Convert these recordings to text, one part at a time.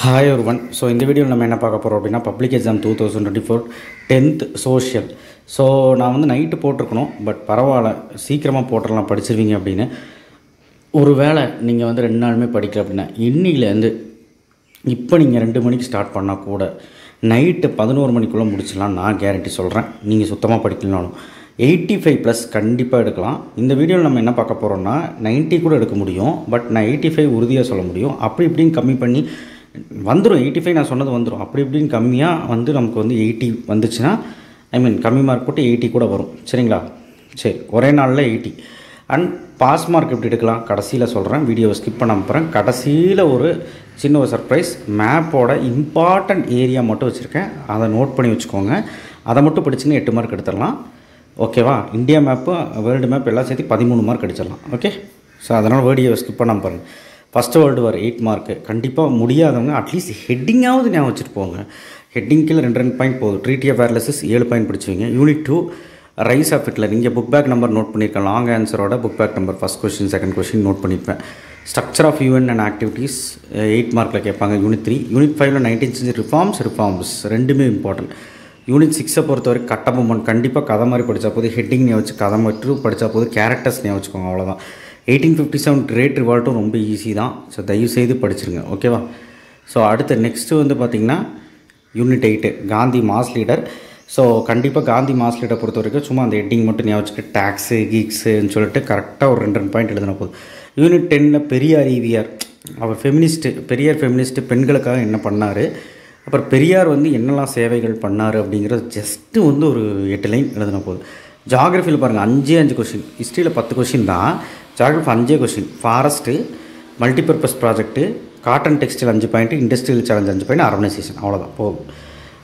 Hi ஒருவன். So இந்த வீடியோவில் நம்ம என்ன பார்க்க போகிறோம் அப்படின்னா public exam 2024 10th social. So நான் வந்து நைட்டு போட்டிருக்கணும், பட் பரவாயில்ல, சீக்கிரமாக போட்டுடலாம் படிச்சிருவீங்க அப்படின்னு. ஒரு வேளை நீங்கள் வந்து 2 நாளுமே படிக்கல அப்படின்னா இன்னிலேருந்து இப்போ நீங்கள் 2 மணிக்கு ஸ்டார்ட் பண்ணால் கூட நைட்டு 11 மணிக்குள்ளே முடிச்சிடலாம். நான் கேரண்டி சொல்கிறேன். நீங்கள் சுத்தமாக படிக்கலனாலும் 85+ கண்டிப்பாக எடுக்கலாம். இந்த வீடியோவில் நம்ம என்ன பார்க்க போகிறோம்னா 90 கூட எடுக்க முடியும், பட் நான் 85 உறுதியாக சொல்ல முடியும். அப்படி இப்படின்னு கம்மி பண்ணி வந்துடும். 85 நான் சொன்னது வந்துடும். அப்படி இப்படின்னு கம்மியாக வந்து நமக்கு வந்து 80 வந்துச்சுன்னா கம்மி மார்க் போட்டு 80 கூட வரும். சரிங்களா? சரி, ஒரே நாளில் 80. அண்ட் பாஸ் மார்க் எப்படி எடுக்கலாம் கடைசியில் சொல்கிறேன். வீடியோவை ஸ்கிப் பண்ண போகிறேன். கடைசியில் ஒரு சின்ன ஒரு சர்ப்ரைஸ், மேப்போட இம்பார்ட்டண்ட் ஏரியா மட்டும் வச்சுருக்கேன். அதை நோட் பண்ணி வச்சுக்கோங்க. அதை மட்டும் படிச்சுன்னு 8 மார்க் எடுத்துடலாம். ஓகேவா? இந்தியா மேப்பு, வேர்ல்டு மேப் எல்லாம் சேர்த்து 13 மார்க் அடிச்சிடலாம். ஓகே. ஸோ அதனால் வீடியோவை ஸ்கிப் பண்ணாமல் பாருங்கள். First World War 8 mark. கண்டிப்பாக முடியாதவங்க அட்லீஸ்ட் ஹெட்டிங்காவது ஞாபகம் வச்சுட்டு போங்க. ஹெட்டிங்க்கு 2 பாயிண்ட் போதும். ட்ரீட்டி ஆஃப் வேர்லெஸஸ் 7 பாயிண்ட் பிடிச்சிவிங்க. Unit 2 rise of Hitler. இங்கே புக் பேக் நம்பர் நோட் பண்ணியிருக்கேன். லாங் ஆன்சரோட book back number first question second question note பண்ணியிருப்பேன். Structure of UN and activities 8 மார்க்கில் கேட்பாங்க. யூனிட் 3. யூனிட் 5ல் 19th century ரிஃபார்ம்ஸ் ரெண்டுமே important. Unit 6 பொறுத்தவரை கட்டபொம்மன். கண்டிப்பாக கதை மாதிரி படித்தா போது, ஹெட்டிங் வச்சு கதை மட்டும் படித்தா போது, கேரக்டர்ஸ் வச்சுக்கோங்க, அவ்வளோதான். 1857 கிரேட் ரிவால்ட்டும் ரொம்ப ஈஸி தான். ஸோ தயவுசெய்து படிச்சிருங்க. ஓகேவா? ஸோ அடுத்து நெக்ஸ்ட்டு வந்து பார்த்திங்கன்னா unit 8 Gandhi mass leader. So கண்டிப்பாக காந்தி மாஸ் லீடரை பொறுத்த வரைக்கும் சும்மா அந்த ஹெட்டிங் மட்டும் வச்சுக்க, டேக்ஸு கீக்ஸுன்னு சொல்லிட்டு கரெக்டாக ஒரு 2 பாயிண்ட் எழுதின போதும். யூனிட் 10ல் பெரியார் ஈவிஆர். அவர் ஃபெமினிஸ்ட்டு, பெரியார் ஃபெமினிஸ்ட்டு, பெண்களுக்காக என்ன பண்ணார், அப்புறம் பெரியார் வந்து என்னெல்லாம் சேவைகள் பண்ணார் அப்படிங்கிறது ஜஸ்ட்டு வந்து ஒரு 8 லைன் எழுதின போதும். ஜாகிரஃபியில் பாருங்கள் 5 கொஷின். ஹிஸ்ட்ரியில் 10 கொஷின் தான். Geography 5 question. Forest, multipurpose project, cotton textile 5 point, industrial challenge 5 point, urbanisation. அவ்வளோதான், போகும்.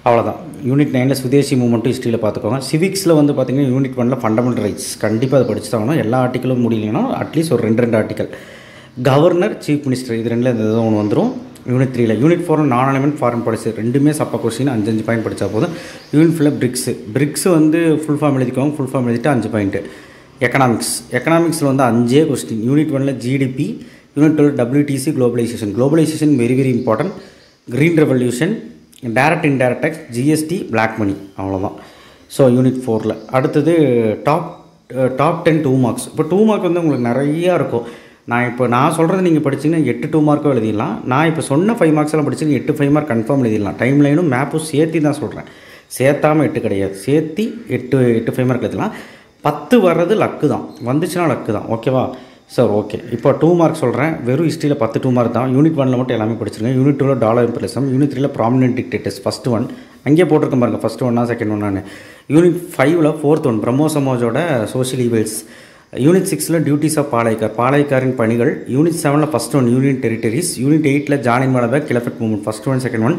அவ்வளோதான். யூனிட் 9ல் சுதேசி மூமெண்ட்டும் ஹிஸ்ட்ரியில் பார்த்துக்கோங்க. சிவிக்ஸில் வந்து பார்த்திங்கன்னா யூனிட் 1ல் ஃபண்டமெண்டல் ரைட்ஸ். கண்டிப்பாக அதை படிச்சு தான். எல்லா ஆர்டிக்கலும் முடியலைன்னா அட்லீஸ்ட் ஒரு 2 ஆர்டிக்கல். கவர்னர், சீஃப் மினிஸ்டர், இது 2ல் எந்த ஒன்று வந்துடும். யூனிட் 3ல். யூனிட் 4 நான் அலைன்மெண்ட் ஃபாரின் பாலிசி ரெண்டுமே சப்பா கொஸ்டின் 5 பாயிண்ட் படித்தா போதும். யூனிட் 5ல் பிரிக்ஸ் வந்து ஃபுல் ஃபார்ம் எழுதிக்கோங்க. ஃபுல் ஃபார்ம் எழுதிட்டு 5 பாயிண்ட்டு. எக்கனாமிக்ஸில் வந்து 5 கொஸ்டின். யூனிட் 1ல் GDP, unit 12 WTC, globalisation very very important. Green revolution, direct indirect tax, GST, black money. அவ்வளோதான். ஸோ யூனிட் 4ல் அடுத்தது டாப் 10 2 மார்க்ஸ். இப்போ 2 மார்க் வந்து உங்களுக்கு நிறையா இருக்கும். நான் சொல்கிறது நீங்கள் படிச்சிங்கன்னா 8 2 மார்க்கும் எழுதிடலாம். நான் இப்போ சொன்ன 5 மார்க்ஸ் எல்லாம் படிச்சிங்கன்னா 8 5 மார்க் கன்ஃபார்ம் எழுதிடலாம். டைம் லைனும் மேப்பும் சேர்த்து தான் சொல்கிறேன். சேர்த்தாமல் 8 கிடையாது. சேர்த்து 8 5 மார்க் எழுதிடலாம். 10 வர்றது லக்கு தான். வந்துச்சுன்னா லக்கு தான். ஓகேவா சார்? ஓகே. இப்போ 2 மார்க் சொல்கிறேன். வெறும் ஹிஸ்ட்ரியில் 10 2 மார்க் தான். யூனிட் 1ல் மட்டும் எல்லாமே படிச்சிருங்க. யூனிட் 2ல் டாலர் இம்பீரியலிசம், யூனிட் 3ல் ப்ராமினென்ட் டிக்டேட்டர்ஸ் ஃபஸ்ட் 1 அங்கேயே போட்டிருக்கேன் பாருங்கள். First 1 second 1. யூனிட் 5ல் 4th 1 பிரம்மோ சமாஜோட சோஷியல் ஈவெல்ட்ஸ். யூனிட் 6ல் டியூட்டிஸ் ஆஃப் பாளையக்காரின் பணிகள். யூனிட் 7ல் ஃபஸ்ட் 1 யூனியன் டெரிட்டரிஸ். யூனிட் 8ல் Jallian Walabagh Khilafat movement first 1 second 1.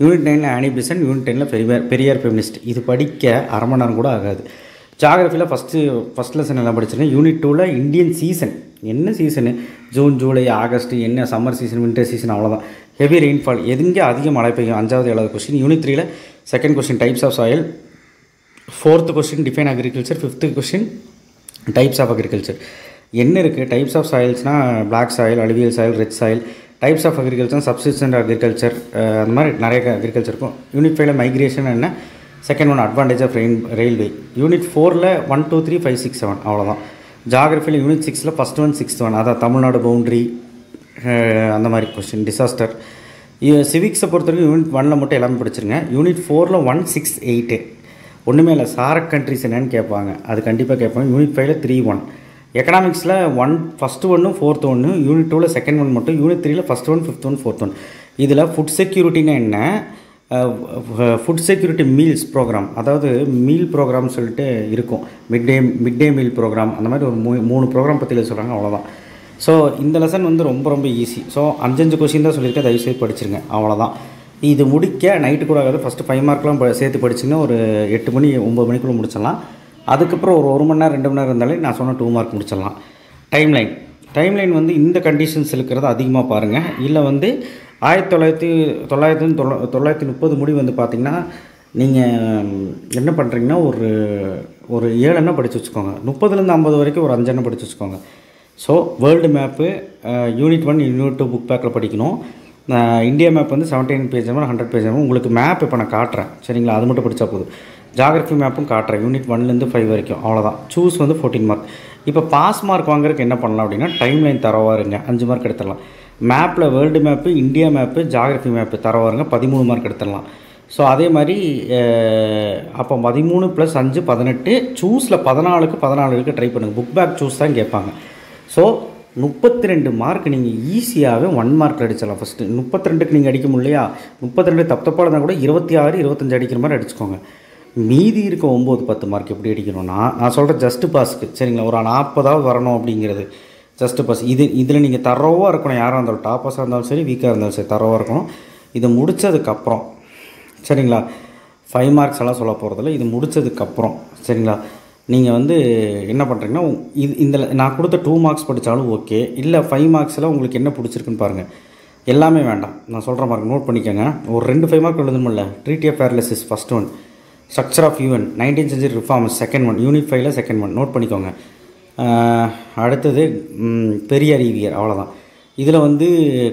Unit 9ல் ஆனி பெசன்ட். யூனிட் 10ல் பெரியார் ஃபெமினிஸ்ட். இது படிக்க அரை மணி நேரம் கூட ஆகாது. ஜாகிரஃபியில் ஃபஸ்ட் லெசன் எல்லாம் படிச்சிருக்கேன். யூனிட் 2ல் இந்தியன் சீசன். என்ன சீசனு? June, July, August. என்ன சம்மர் சீசன், வின்டர் சீசன், அவ்வளோதான். ஹெவி ரெயின்ஃபால், எதுங்கே அதிக மழை பெய்யும். 5வது 7வது கொஸ்டின். யூனிட் 3ல் second question types of soil. 4th question define agriculture. 5th question types of agriculture. என்ன இருக்குது? டைப்ஸ் ஆஃப் சாயில்ஸ்னால் black soil, alluvial soil, red soil. Types of agriculture subsistence agriculture, அந்த மாதிரி நிறைய அக்ரிகல்ச்சர் இருக்கும். யூனிட் 5ல் migration என்ன, second 1 advantage of railway. Unit 4ல் 1 2 3 5 6 7 அவ்வளோதான். ஜாகிரஃபியில் யூனிட் 6ல் ஃபஸ்ட் 1 6th 1 அதான் தமிழ்நாடு பவுண்ட்ரி, அந்த மாதிரி கொஸ்டின். டிசாஸ்டர். சிவிக்ஸை பொறுத்த வரைக்கும் யூனிட் 1ல் மட்டும் எல்லாமே படிச்சிருங்க. யூனிட் 4ல் 1 6 8 ஒன்றுமே இல்லை. சாரக் கண்ட்ரிஸ் என்னன்னு கேட்பாங்க, அது கண்டிப்பாக கேட்பாங்க. யூனிட் 5ல் 3 1. எக்கனாமிக்ஸில் ஃபஸ்ட்டு 1 4th 1. யூனிட் 2ல் செகண்ட் 1 மட்டும். யூனிட் 3ல் ஃபஸ்ட் 1 5th 1 4th 1. இதில் ஃபுட் செக்யூரிட்டினா என்ன, ஃபுட் செக்யூரிட்டி மீல்ஸ் ப்ரோக்ராம், அதாவது மீல் ப்ரோக்ராம் சொல்லிட்டு இருக்கும். மிட் டே மீல் ப்ரோக்ராம், அந்த மாதிரி ஒரு 3 ப்ரோக்ராம் பற்றி சொல்கிறாங்க. அவ்வளோதான். ஸோ இந்த லெசன் வந்து ரொம்ப ரொம்ப ஈஸி. ஸோ 5 கொஸ்டின் தான் சொல்லியிருக்கேன். தயவுசெய்து படிச்சிருங்க. அவ்வளோதான். இது முடிக்க நைட்டு கூட ஆகாது. ஃபஸ்ட்டு 5 மார்க்லாம் சேர்த்து படிச்சிங்கன்னா ஒரு 8 மணி 9 மணிக்குள்ளே முடிச்சிடலாம். அதுக்கப்புறம் ஒரு 1 மணி நேரம் 2 மணி நேரம் இருந்தாலே நான் சொன்ன 2 மார்க் முடிச்சிடலாம். டைம்லைன் வந்து இந்த கண்டிஷன்ஸ் இருக்கிறத அதிகமாக பாருங்கள். இல்லை வந்து 1930 முடி வந்து பார்த்திங்கன்னா நீங்கள் என்ன பண்ணுறீங்கன்னா ஒரு 7 எண்ணம் படித்து வச்சுக்கோங்க. 30லேருந்து 50 வரைக்கும் ஒரு 5 எண்ணம் படித்து வச்சுக்கோங்க. So world map unit 1 unit 2 book பேக்கில் படிக்கணும். இந்தியா மேப் வந்து 17 பேஜ் 100 பேஜ் உங்களுக்கு மேப் இப்போ நான் காட்டுறேன் சரிங்களா, அது மட்டும் படித்தா போதும். ஜாகிரஃபி மேப்பும் காட்டுறேன், யூனிட் 1லேருந்து 5 வரைக்கும், அவ்வளோதான். சூஸ் வந்து 14 மார்க். இப்போ பாஸ் மார்க் வாங்குறதுக்கு என்ன பண்ணலாம் அப்படின்னா, டைம் லைன் தரவாக இருங்க, 5 மார்க் எடுத்துடலாம். மேப்பில் world map, India map, geography map தரவாக இருங்க, 13 மார்க் எடுத்துடலாம். ஸோ அதே மாதிரி அப்போ 13 + 5 18, சூஸில் 14க்கு 14 ட்ரை பண்ணுங்கள். புக் பேக் சூஸ் தான் கேட்பாங்க. ஸோ 32 மார்க் நீங்கள் ஈஸியாகவே 1 மார்க்கில் அடிச்சிடலாம். ஃபஸ்ட்டு 32க்கு நீங்கள் அடிக்க முடியலையா, 32 தப்பாக இருந்தால் கூட 26 25 அடிக்கிற மாதிரி அடிச்சுக்கோங்க. மீதி இருக்க 9 10 மார்க் எப்படி அடிக்கணும்னா, நான் சொல்கிறேன் ஜஸ்ட்டு பாஸுக்கு சரிங்களா, ஒரு 40 வரணும் அப்படிங்கிறது ஜஸ்ட்டு பாஸ். இதில் நீங்கள் தரோவாக இருக்கணும், யாராக இருந்தாலும் டாப்பர்ஸாக இருந்தாலும் சரி வீக்காக இருந்தாலும் சரி தரோவாக இருக்கணும். இதை முடித்ததுக்கப்புறம் சரிங்களா, 5 மார்க்ஸ் எல்லாம் சொல்ல போகிறதில்ல, இது முடித்ததுக்கப்புறம் சரிங்களா, நீங்கள் வந்து என்ன பண்ணுறீங்கன்னா, இந்த நான் கொடுத்த 2 மார்க்ஸ் படித்தாலும் ஓகே, இல்லை 5 மார்க்ஸில் உங்களுக்கு என்ன பிடிச்சிருக்குன்னு பாருங்கள். எல்லாமே வேண்டாம், நான் சொல்கிற மார்க் நோட் பண்ணிக்கோங்க. ஒரு 2 5 மார்க் எழுதணுமில்ல. Treaty of paralysis first one, structure of UN 19th century reforms second one, unit 5ல் செகண்ட் ஒன் நோட் பண்ணிக்கோங்க. அடுத்தது பெரிய அறிவியர், அவ்வளோதான். இதில் வந்து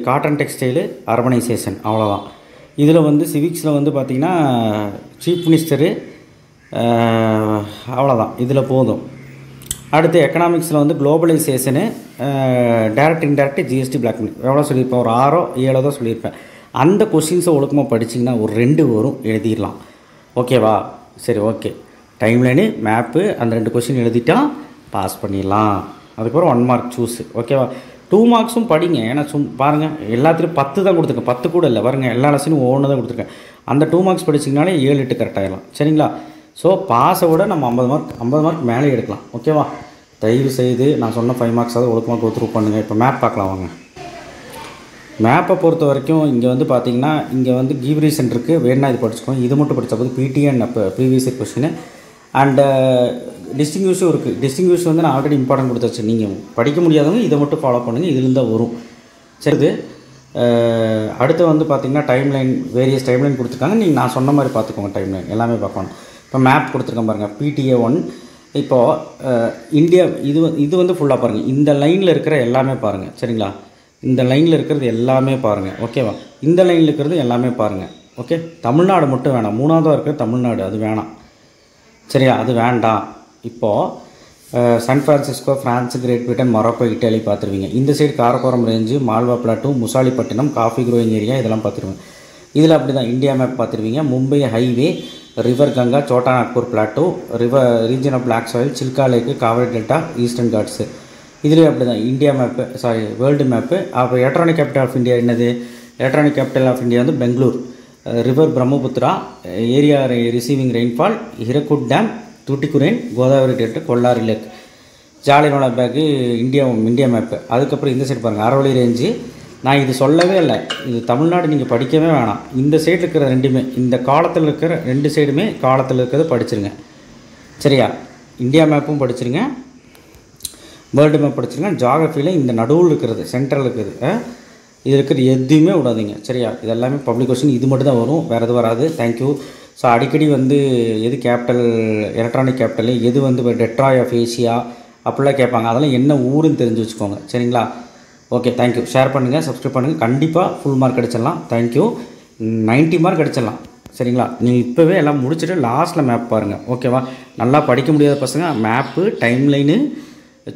காட்டன் டெக்ஸ்டைலு அர்பனைசேஷன், அவ்வளோதான். இதில் வந்து சிவிக்ஸில் வந்து பார்த்திங்கன்னா சீஃப் மினிஸ்டரு, அவ்வளோதான், இதில் போதும். அடுத்து எக்கனாமிக்ஸில் வந்து globalisation, direct indirect, GST, black money, எவ்வளோ சொல்லியிருப்பேன், ஒரு 6 7 தான் சொல்லியிருப்பேன். அந்த கொஷின்ஸை ஒழுக்கமாக படிச்சிங்கன்னா ஒரு 2 வரும், எழுதிடலாம். ஓகேவா, சரி ஓகே. டைம்லைனு மேப்பு அந்த 2 கொஷின் எழுதிட்டால் பாஸ் பண்ணிடலாம். அதுக்கப்புறம் 1 மார்க் சூஸு. ஓகேவா, 2 மார்க்ஸும் படிங்க. ஏன்னா பாருங்கள் எல்லாத்துலேயும் 10 தான் கொடுத்துருக்கேன், 10 கூட இல்லை பாருங்கள், எல்லா லெசனும் ஒவ்வொன்று தான் கொடுத்துருக்கேன். அந்த 2 மார்க்ஸ் படிச்சிங்கனாலே 7 8 கரெக்டாகிடலாம் சரிங்களா. ஸோ பாஸை விட நம்ம 50 மார்க் மேலே எடுக்கலாம். ஓகேவா, தயவு செய்து நான் சொன்ன 5 மார்க்ஸாவது ஒழுக்கமாக கோ த்ரூ பண்ணுங்கள். இப்போ மேப் பார்க்கலாம் வாங்க. மேப்பை பொறுத்த வரைக்கும் இங்கே வந்து பார்த்திங்கன்னா, இங்கே வந்து கிவ் ரீசன் இருக்குது, வேணா இது படிச்சுக்கோங்க. இது மட்டும் படித்த போது பிடிஎன் அப்போ ப்ரீவியஸ் இயர் கொஸ்டின் அண்டு டிஸ்டிங்யூஷும் இருக்குது. டிஸ்டிங்யூஷ் வந்து நான் ஆல்ரெடி இம்பார்ட்டன்ட் கொடுத்தாச்சு. நீங்கள் படிக்க முடியாதவங்க இதை மட்டும் ஃபாலோ பண்ணுங்கள், இதுலேருந்து தான் வரும். சரி, அடுத்து வந்து பார்த்திங்கன்னா டைம்லைன், வேரியஸ் டைம்லைன் கொடுத்துருக்காங்க. நீங்கள் நான் சொன்ன மாதிரி பார்த்துக்கோங்க, டைம்லைன் எல்லாமே பார்க்கணும். இப்போ மேப் கொடுத்துருக்கேன் பாருங்கள், PTA 1. இப்போது இந்தியா இது வந்து ஃபுல்லாக பாருங்கள், இந்த லைனில் இருக்கிற எல்லாமே பாருங்கள் சரிங்களா. இந்த லைனில் இருக்கிறது எல்லாமே பாருங்கள். ஓகேவா, இந்த லைனில் இருக்கிறது எல்லாமே பாருங்கள். ஓகே, தமிழ்நாடு மட்டும் வேணாம், 3ஆவதாக இருக்கிற தமிழ்நாடு அது வேணாம் சரியா, அது வேண்டாம். இப்போது San Francisco, France, Great Britain, Morocco, Italy பார்த்துருவீங்க. இந்த side Karakoram range, Malwa plateau, Masulipatnam, coffee growing area இதெல்லாம் பார்த்துருவேன். இதில் அப்படி தான் இந்தியா மேப் பார்த்துருவீங்க. Mumbai highway, river Ganga, Chota Nagpur plateau, region of black soil, Chilka lake, Kaveri delta, Eastern Ghats. இதுலேயும் அப்படி தான் இந்தியா மேப்பு, வேர்ல்டு மேப்பு. அப்போ எலக்ட்ரானிக் கேபிட்டல் ஆஃப் இந்தியா என்னது, எலக்ட்ரானிக் கேபிட்டல் ஆஃப் இந்தியா வந்து Bangalore. River Brahmaputra, area receiving rainfall, Hirakud dam, Tuticorin, Godavari delta, Kolleru lake. Jallianwala Bagh India map. அதுக்கப்புறம் இந்த side பாருங்கள், Aravelly range. நான் இது சொல்லவே இல்லை, இது தமிழ்நாடு நீங்கள் படிக்கவே வேணாம். இந்த சைடு இருக்கிற ரெண்டுமே, இந்த காலத்தில் இருக்கிற 2 சைடுமே காலத்தில் இருக்கிறத படிச்சிருங்க சரியா. இந்தியா மேப்பும் படிச்சிருங்க, வேர்ல்டு மேப் படிச்சிருங்க. ஜாகிரஃபியில் இந்த நடுவில் இருக்கிறது, சென்ட்ரல் இருக்கிறது, இது இருக்கிறது எதுவுமே விடாதீங்க சரியா. இது எல்லாமே பப்ளிக் கொஸ்டின், இது மட்டும் தான் வரும், வேறு எதுவும் வராது. தேங்க்யூ. ஸோ அடிக்கடி வந்து எது கேபிட்டல், எலக்ட்ரானிக் கேபிட்டல், எது வந்து டெட்ராய் ஆஃப் ஏசியா அப்படிலாம் கேட்பாங்க. அதெல்லாம் என்ன ஊருன்னு தெரிஞ்சு வச்சுக்கோங்க சரிங்களா. Okay, thank you. ஷேர் பண்ணுங்கள், சப்ஸ்கிரைப் பண்ணுங்கள். கண்டிப்பாக ஃபுல் மார்க் அடிச்சிடலாம். தேங்க்யூ. 90 மார்க் அடிச்சிடலாம் சரிங்களா. நீங்கள் இப்போவே எல்லாம் முடிச்சுட்டு லாஸ்ட்டில் மேப் பாருங்கள். ஓகேவா, நல்லா படிக்க முடியாத பசங்க மேப்பு, டைம்லைனு,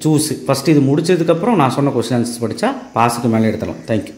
சூஸு ஃபஸ்ட்டு இது முடிச்சதுக்கப்புறம் நான் சொன்ன கொஸ்டின் ஆன்சர்ஸ் படித்தா பாஸுக்கு மேலே எடுத்துடலாம். தேங்க்யூ.